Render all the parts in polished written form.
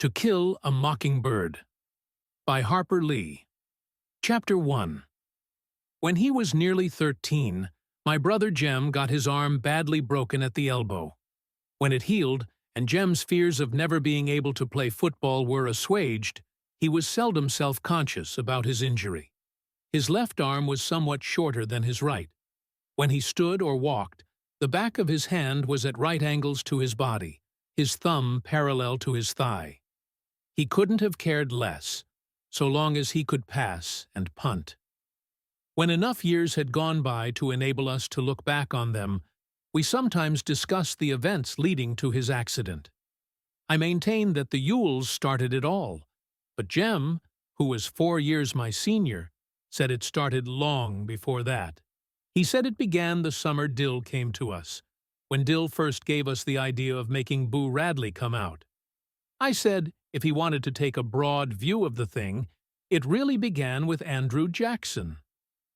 To Kill a Mockingbird by Harper Lee. Chapter 1. When he was nearly 13, my brother Jem got his arm badly broken at the elbow. When it healed, and Jem's fears of never being able to play football were assuaged, he was seldom self-conscious about his injury. His left arm was somewhat shorter than his right. When he stood or walked, the back of his hand was at right angles to his body, his thumb parallel to his thigh. He couldn't have cared less, so long as he could pass and punt. When enough years had gone by to enable us to look back on them, we sometimes discussed the events leading to his accident. I maintain that the Yules started it all, but Jem, who was 4 years my senior, said it started long before that. He said it began the summer Dill came to us, when Dill first gave us the idea of making Boo Radley come out. I said, if he wanted to take a broad view of the thing, it really began with Andrew Jackson.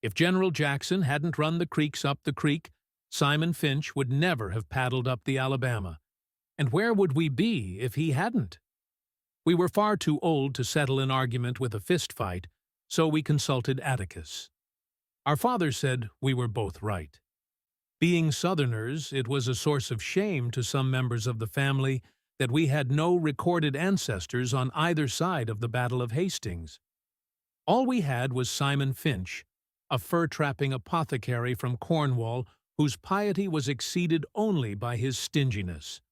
If General Jackson hadn't run the creeks up the creek, Simon Finch would never have paddled up the Alabama. And where would we be if he hadn't? We were far too old to settle an argument with a fist fight, so we consulted Atticus. Our father said we were both right. Being Southerners, it was a source of shame to some members of the family that we had no recorded ancestors on either side of the Battle of Hastings. All we had was Simon Finch, a fur-trapping apothecary from Cornwall whose piety was exceeded only by his stinginess.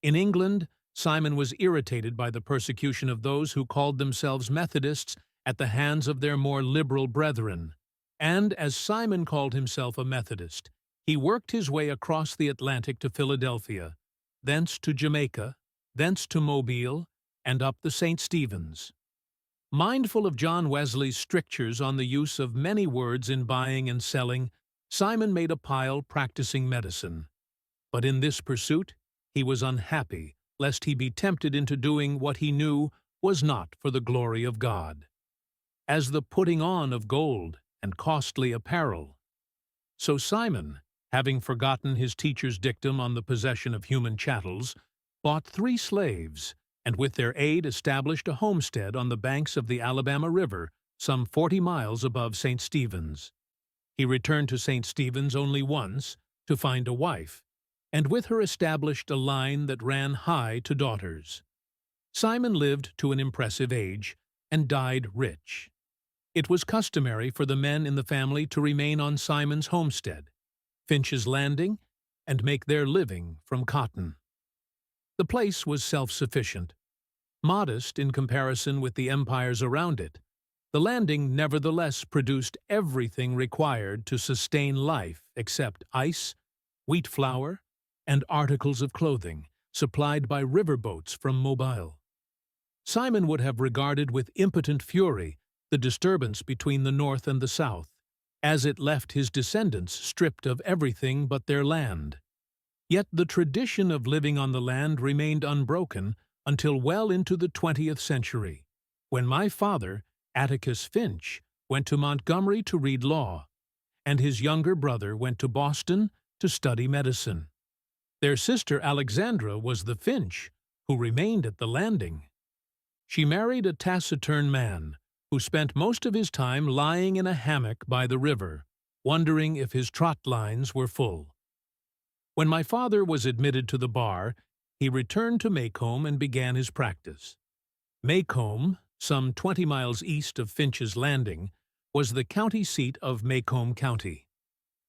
In England, Simon was irritated by the persecution of those who called themselves Methodists at the hands of their more liberal brethren, and as Simon called himself a Methodist, he worked his way across the Atlantic to Philadelphia, thence to Jamaica, thence to Mobile, and up the St. Stephen's. Mindful of John Wesley's strictures on the use of many words in buying and selling, Simon made a pile practicing medicine. But in this pursuit, he was unhappy, lest he be tempted into doing what he knew was not for the glory of God, as the putting on of gold and costly apparel. So Simon, having forgotten his teacher's dictum on the possession of human chattels, bought 3 slaves, and with their aid established a homestead on the banks of the Alabama River, some 40 miles above St. Stephen's. He returned to St. Stephen's only once, to find a wife, and with her established a line that ran high to daughters. Simon lived to an impressive age, and died rich. It was customary for the men in the family to remain on Simon's homestead, Finch's Landing, and make their living from cotton. The place was self-sufficient. Modest in comparison with the empires around it, the landing nevertheless produced everything required to sustain life except ice, wheat flour, and articles of clothing supplied by river boats from Mobile. Simon would have regarded with impotent fury the disturbance between the North and the South, as it left his descendants stripped of everything but their land. Yet the tradition of living on the land remained unbroken until well into the 20th century, when my father, Atticus Finch, went to Montgomery to read law, and his younger brother went to Boston to study medicine. Their sister Alexandra was the Finch, who remained at the landing. She married a taciturn man, who spent most of his time lying in a hammock by the river, wondering if his trot lines were full. When my father was admitted to the bar, he returned to Macomb and began his practice. Macomb, some 20 miles east of Finch's Landing, was the county seat of Macomb County.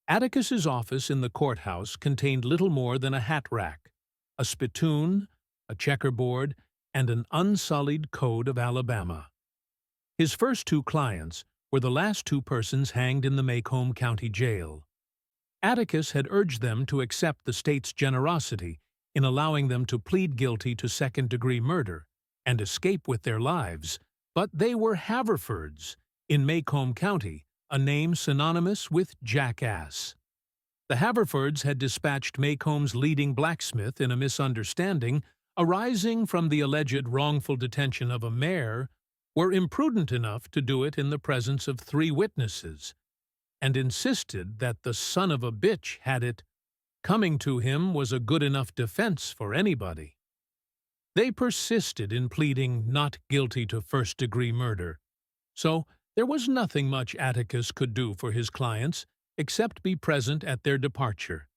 Atticus's office in the courthouse contained little more than a hat rack, a spittoon, a checkerboard, and an unsullied code of Alabama. His first 2 clients were the last 2 persons hanged in the Macomb County Jail. Atticus had urged them to accept the state's generosity in allowing them to plead guilty to second-degree murder and escape with their lives, but they were Haverfords, in Macomb County, a name synonymous with jackass. The Haverfords had dispatched Macomb's leading blacksmith in a misunderstanding arising from the alleged wrongful detention of a mare, were imprudent enough to do it in the presence of 3 witnesses, and insisted that the son of a bitch had it. Coming to him was a good enough defense for anybody. They persisted in pleading not guilty to first-degree murder, so there was nothing much Atticus could do for his clients except be present at their departure,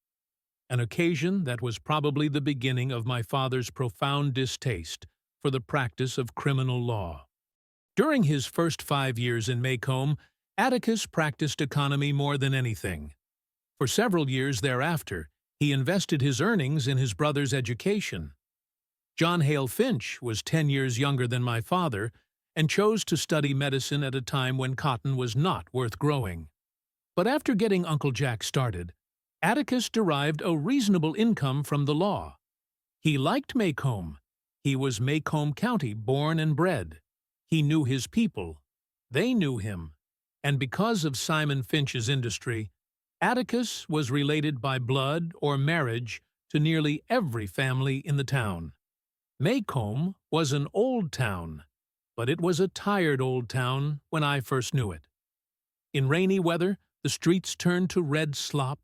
an occasion that was probably the beginning of my father's profound distaste for the practice of criminal law. During his first 5 years in Maycomb, Atticus practiced economy more than anything. For several years thereafter, he invested his earnings in his brother's education. John Hale Finch was 10 years younger than my father and chose to study medicine at a time when cotton was not worth growing. But after getting Uncle Jack started, Atticus derived a reasonable income from the law. He liked Maycomb. He was Maycomb County born and bred. He knew his people. They knew him. And because of Simon Finch's industry, Atticus was related by blood or marriage to nearly every family in the town. Maycomb was an old town, but it was a tired old town when I first knew it. In rainy weather, the streets turned to red slop.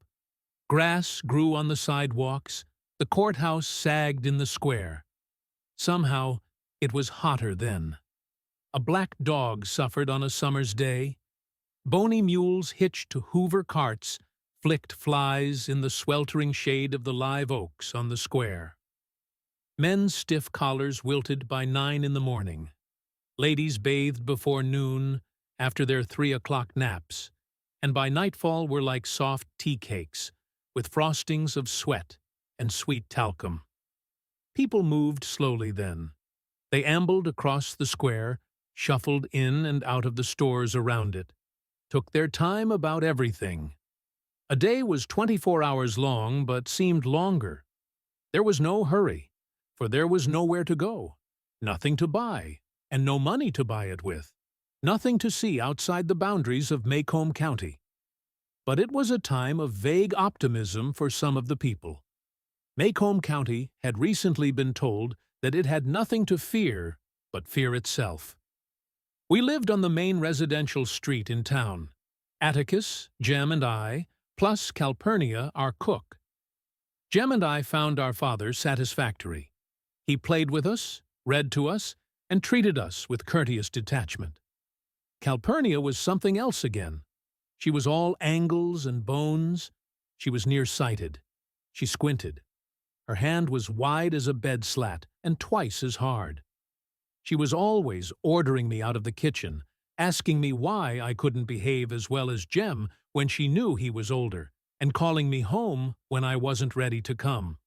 Grass grew on the sidewalks. The courthouse sagged in the square. Somehow, it was hotter then. A black dog suffered on a summer's day. Bony mules hitched to Hoover carts flicked flies in the sweltering shade of the live oaks on the square. Men's stiff collars wilted by 9 in the morning. Ladies bathed before noon after their 3 o'clock naps, and by nightfall were like soft tea cakes with frostings of sweat and sweet talcum. People moved slowly then. They ambled across the square, shuffled in and out of the stores around it, took their time about everything. A day was 24 hours long, but seemed longer. There was no hurry, for there was nowhere to go, nothing to buy, and no money to buy it with, nothing to see outside the boundaries of Maycomb County. But it was a time of vague optimism for some of the people. Maycomb County had recently been told that it had nothing to fear but fear itself. We lived on the main residential street in town. Atticus, Jem, and I, plus Calpurnia, our cook. Jem and I found our father satisfactory. He played with us, read to us, and treated us with courteous detachment. Calpurnia was something else again. She was all angles and bones. She was nearsighted. She squinted. Her hand was wide as a bed slat and twice as hard. She was always ordering me out of the kitchen, asking me why I couldn't behave as well as Jem when she knew he was older, and calling me home when I wasn't ready to come.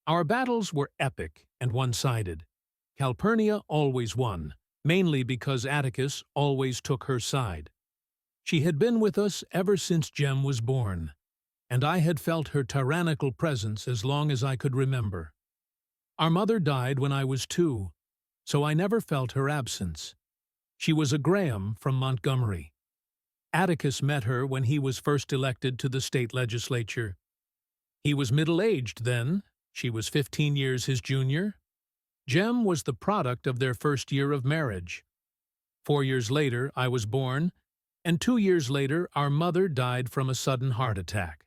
Our battles were epic and one-sided. Calpurnia always won, mainly because Atticus always took her side. She had been with us ever since Jem was born, and I had felt her tyrannical presence as long as I could remember. Our mother died when I was 2, so I never felt her absence. She was a Graham from Montgomery. Atticus met her when he was first elected to the state legislature. He was middle-aged then. She was 15 years his junior. Jem was the product of their first year of marriage. 4 years later, I was born, and 2 years later, our mother died from a sudden heart attack.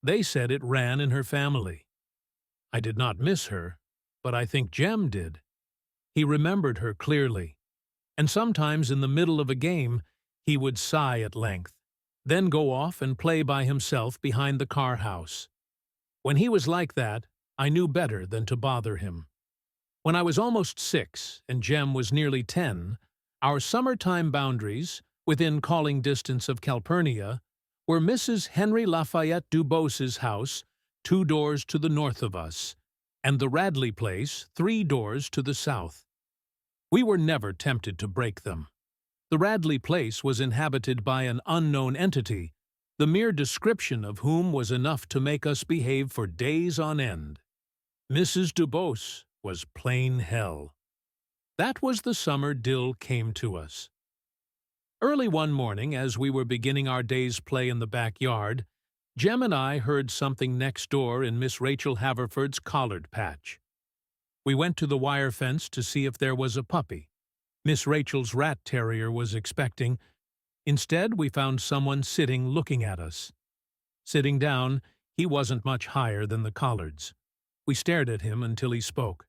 They said it ran in her family. I did not miss her, but I think Jem did. He remembered her clearly, and sometimes in the middle of a game, he would sigh at length, then go off and play by himself behind the car house. When he was like that, I knew better than to bother him. When I was almost 6 and Jem was nearly 10, our summertime boundaries, within calling distance of Calpurnia, were Mrs. Henry Lafayette Dubos's house, 2 doors to the north of us, and the Radley place, 3 doors to the south. We were never tempted to break them. The Radley place was inhabited by an unknown entity, the mere description of whom was enough to make us behave for days on end. Mrs. Dubose was plain hell. That was the summer Dill came to us. Early one morning, as we were beginning our day's play in the backyard, Jem and I heard something next door in Miss Rachel Haverford's collard patch. We went to the wire fence to see if there was a puppy. Miss Rachel's rat terrier was expecting. Instead, we found someone sitting looking at us. Sitting down, he wasn't much higher than the collards. We stared at him until he spoke.